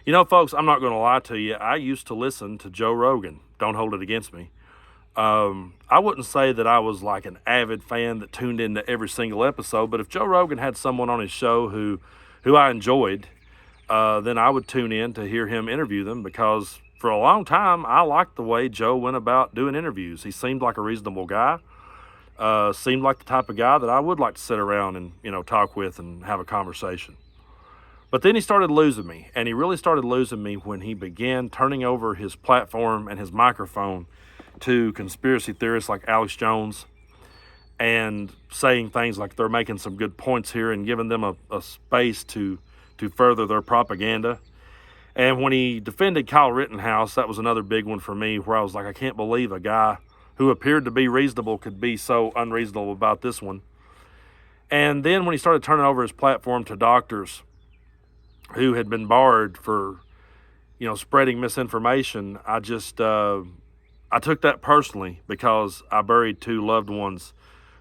You know, folks, I'm not going to lie to you. I used to listen to Joe Rogan. Don't hold it against me. I wouldn't say that I was like an avid fan that tuned into every single episode, but if Joe Rogan had someone on his show who I enjoyed, then I would tune in to hear him interview them because for a long time I liked the way Joe went about doing interviews. He seemed like a reasonable guy. Seemed like the type of guy that I would like to sit around and talk with and have a conversation. But then he started losing me, and he really started losing me when he began turning over his platform and his microphone to conspiracy theorists like Alex Jones and saying things like they're making some good points here and giving them a space to further their propaganda. And when he defended Kyle Rittenhouse, that was another big one for me where I was like, I can't believe a guy who appeared to be reasonable could be so unreasonable about this one. And then when he started turning over his platform to doctors who had been barred for, spreading misinformation, I took that personally because I buried two loved ones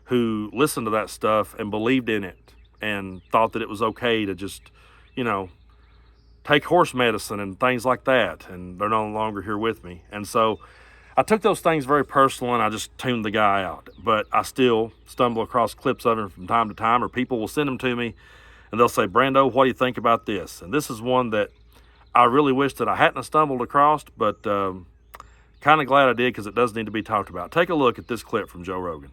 who listened to that stuff and believed in it and thought that it was okay to just, take horse medicine and things like that. And they're no longer here with me. And so I took those things very personal and I just tuned the guy out. But I still stumble across clips of him from time to time, or people will send them to me and they'll say, Brando, what do you think about this? And this is one that I really wish that I hadn't stumbled across, but kind of glad I did because it does need to be talked about. Take a look at this clip from Joe Rogan.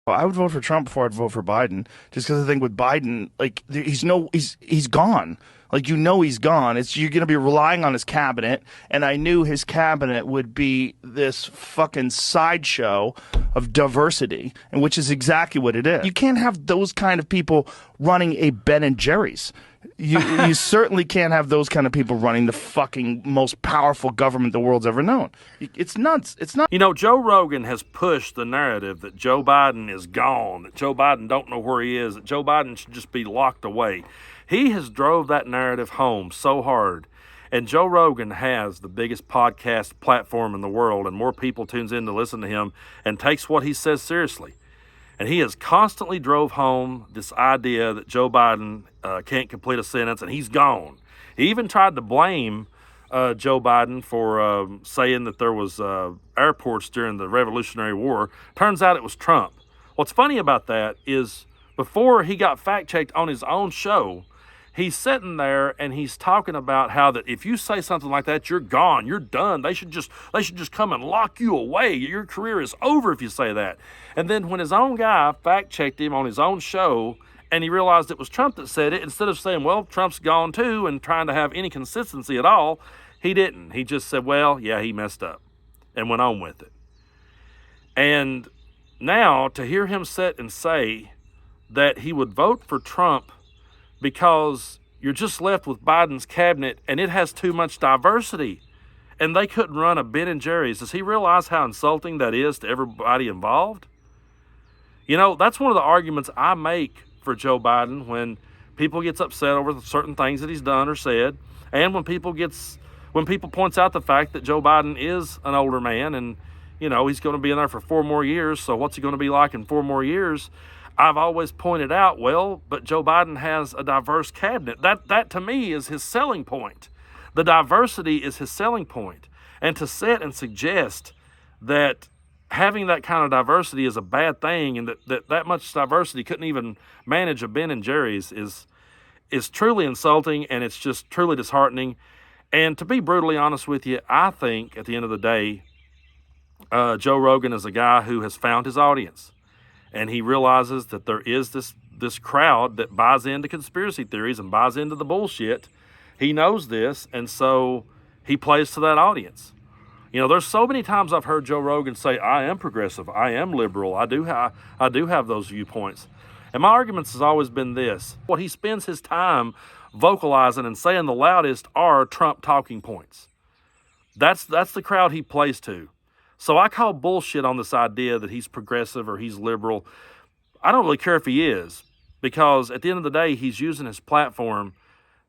Well, I would vote for Trump before I'd vote for Biden, just because I think with Biden, like he's gone. Like he's gone. You're going to be relying on his cabinet, and I knew his cabinet would be this fucking sideshow of diversity, and which is exactly what it is. You can't have those kind of people running a Ben and Jerry's. You certainly can't have those kind of people running the fucking most powerful government the world's ever known. It's nuts. It's not. Joe Rogan has pushed the narrative that Joe Biden is gone, that Joe Biden don't know where he is, that Joe Biden should just be locked away. He has drove that narrative home so hard. And Joe Rogan has the biggest podcast platform in the world, and more people tunes in to listen to him and takes what he says seriously. And he has constantly drove home this idea that Joe Biden can't complete a sentence and he's gone. He even tried to blame Joe Biden for saying that there was airports during the Revolutionary War. Turns out it was Trump. What's funny about that is before he got fact-checked on his own show, he's sitting there and he's talking about how that if you say something like that, you're gone, you're done. They should just come and lock you away. Your career is over if you say that. And then when his own guy fact-checked him on his own show and he realized it was Trump that said it, instead of saying, well, Trump's gone too, and trying to have any consistency at all, he didn't. He just said, well, yeah, he messed up and went on with it. And now to hear him sit and say that he would vote for Trump because you're just left with Biden's cabinet and it has too much diversity and they couldn't run a Ben & Jerry's. Does he realize how insulting that is to everybody involved? That's one of the arguments I make for Joe Biden when people gets upset over certain things that he's done or said, and when people points out the fact that Joe Biden is an older man and, he's going to be in there for 4 more years, so what's he going to be like in 4 more years? I've always pointed out, but Joe Biden has a diverse cabinet. That to me is his selling point. The diversity is his selling point. And to sit and suggest that having that kind of diversity is a bad thing and that much diversity couldn't even manage a Ben & Jerry's is truly insulting, and it's just truly disheartening. And to be brutally honest with you, I think at the end of the day, Joe Rogan is a guy who has found his audience. And he realizes that there is this crowd that buys into conspiracy theories and buys into the bullshit. He knows this, and so he plays to that audience. There's so many times I've heard Joe Rogan say, I am progressive, I am liberal, I do have those viewpoints. And my arguments has always been this. What he spends his time vocalizing and saying the loudest are Trump talking points. That's the crowd he plays to. So I call bullshit on this idea that he's progressive or he's liberal. I don't really care if he is, because at the end of the day, he's using his platform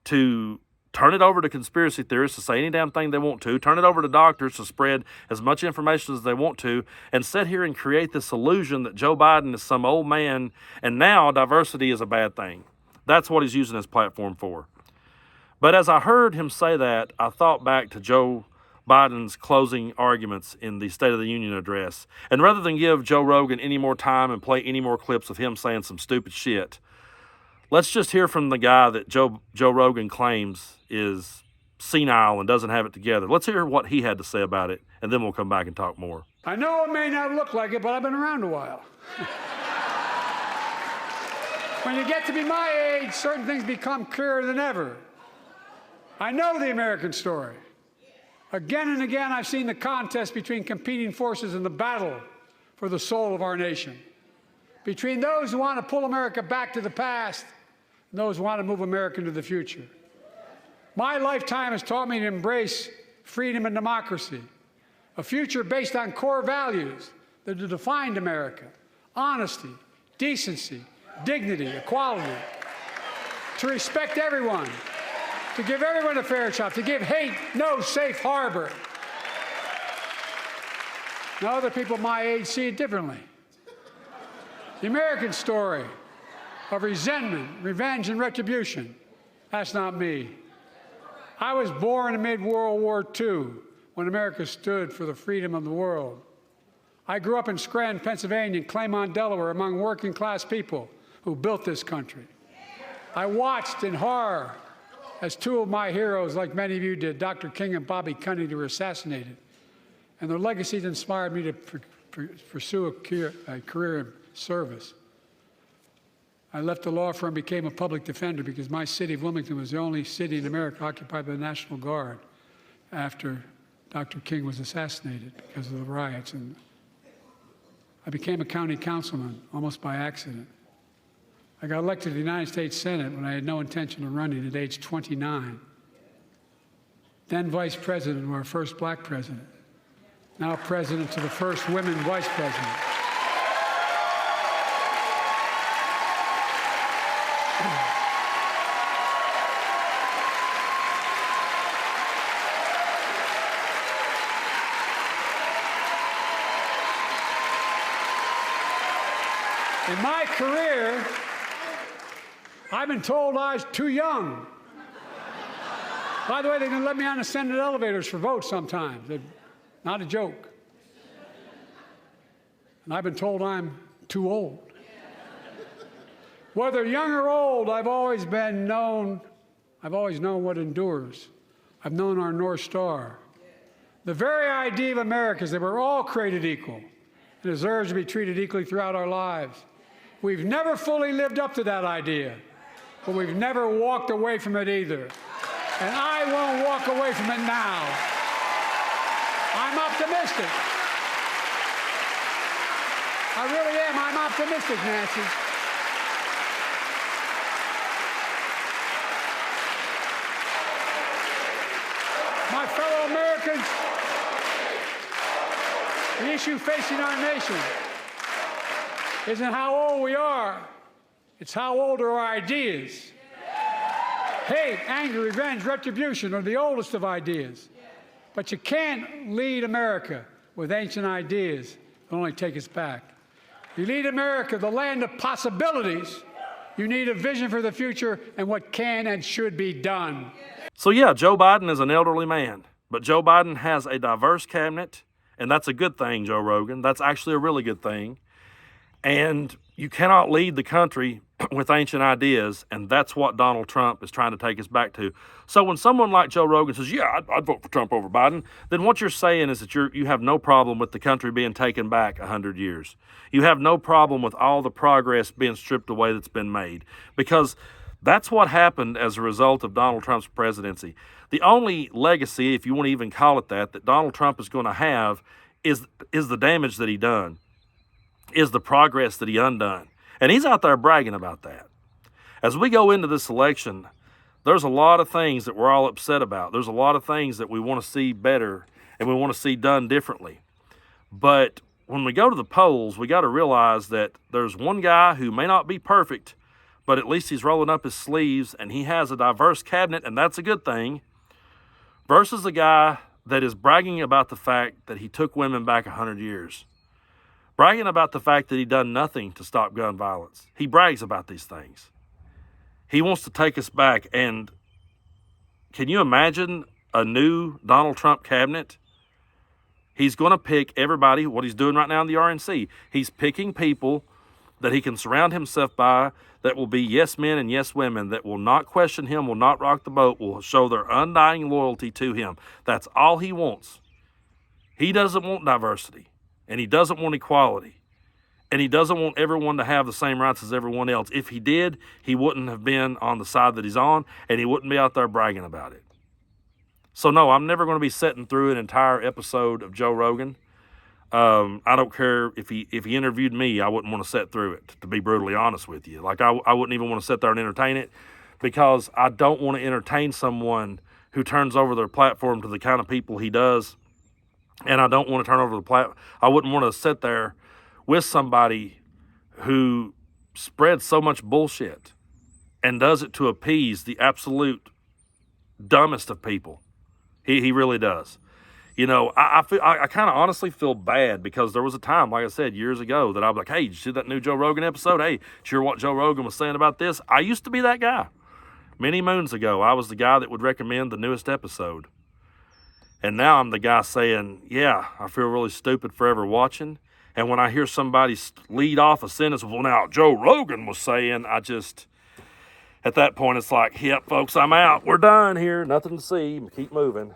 to turn it over to conspiracy theorists to say any damn thing they want to, turn it over to doctors to spread as much information as they want to, and sit here and create this illusion that Joe Biden is some old man and now diversity is a bad thing. That's what he's using his platform for. But as I heard him say that, I thought back to Joe Biden's closing arguments in the State of the Union address. And rather than give Joe Rogan any more time and play any more clips of him saying some stupid shit, let's just hear from the guy that Joe Rogan claims is senile and doesn't have it together. Let's hear what he had to say about it, and then we'll come back and talk more. I know it may not look like it, but I've been around a while. When you get to be my age, certain things become clearer than ever. I know the American story. Again and again, I've seen the contest between competing forces in the battle for the soul of our nation. Between those who want to pull America back to the past and those who want to move America into the future. My lifetime has taught me to embrace freedom and democracy, a future based on core values that have defined America: honesty, decency, dignity, equality, to respect everyone, to give everyone a fair shot, to give hate no safe harbor. Now, other people my age see it differently. The American story of resentment, revenge, and retribution, that's not me. I was born amid World War II, when America stood for the freedom of the world. I grew up in Scranton, Pennsylvania, and Claymont, Delaware, among working-class people who built this country. I watched in horror as two of my heroes, like many of you did, Dr. King and Bobby Kennedy, were assassinated. And their legacies inspired me to pursue a career in service. I left the law firm and became a public defender because my city of Wilmington was the only city in America occupied by the National Guard after Dr. King was assassinated because of the riots. And I became a county councilman almost by accident. I got elected to the United States Senate when I had no intention of running at age 29. Then vice president of our first black president. Now president to the first women vice president. In my career, I've been told I was too young. By the way, they didn't let me on the Senate elevators for votes sometimes. They're not a joke. And I've been told I'm too old. Whether young or old, I've always known what endures. I've known our North Star. The very idea of America is that we're all created equal and deserves to be treated equally throughout our lives. We've never fully lived up to that idea, but we've never walked away from it either. And I won't walk away from it now. I'm optimistic. I really am. I'm optimistic, Nancy. My fellow Americans, the issue facing our nation isn't how old we are, it's how old are our ideas. Hate, anger, revenge, retribution are the oldest of ideas. But you can't lead America with ancient ideas that only take us back. You lead America, the land of possibilities. You need a vision for the future and what can and should be done. So yeah, Joe Biden is an elderly man, but Joe Biden has a diverse cabinet, and that's a good thing, Joe Rogan. That's actually a really good thing. And you cannot lead the country with ancient ideas, and that's what Donald Trump is trying to take us back to. So when someone like Joe Rogan says, yeah, I'd vote for Trump over Biden, then what you're saying is that you have no problem with the country being taken back 100 years. You have no problem with all the progress being stripped away that's been made, because that's what happened as a result of Donald Trump's presidency. The only legacy, if you want to even call it that Donald Trump is going to have is the damage that he done, is the progress that he undone. And he's out there bragging about that. As we go into this election, there's a lot of things that we're all upset about. There's a lot of things that we want to see better and we want to see done differently. But when we go to the polls, we got to realize that there's one guy who may not be perfect, but at least he's rolling up his sleeves and he has a diverse cabinet, and that's a good thing, versus a guy that is bragging about the fact that he took women back 100 years. Bragging about the fact that he done nothing to stop gun violence. He brags about these things. He wants to take us back, and can you imagine a new Donald Trump cabinet? He's going to pick everybody, what he's doing right now in the RNC. He's picking people that he can surround himself by that will be yes men and yes women, that will not question him, will not rock the boat, will show their undying loyalty to him. That's all he wants. He doesn't want diversity, and he doesn't want equality, and he doesn't want everyone to have the same rights as everyone else. If he did, he wouldn't have been on the side that he's on, and he wouldn't be out there bragging about it. So no, I'm never going to be sitting through an entire episode of Joe Rogan. I don't care if he interviewed me, I wouldn't want to sit through it, to be brutally honest with you. Like, I wouldn't even want to sit there and entertain it, because I don't want to entertain someone who turns over their platform to the kind of people he does. And I don't want to turn over the platform. I wouldn't want to sit there with somebody who spreads so much bullshit and does it to appease the absolute dumbest of people. He really does. You know, I kind of honestly feel bad, because there was a time, like I said, years ago, that I was like, hey, did you see that new Joe Rogan episode? Hey, did you hear what Joe Rogan was saying about this? I used to be that guy. Many moons ago, I was the guy that would recommend the newest episode. And now I'm the guy saying, yeah, I feel really stupid for ever watching. And when I hear somebody lead off a sentence, well, now Joe Rogan was saying, at that point, it's like, yep, folks, I'm out. We're done here. Nothing to see. Keep moving.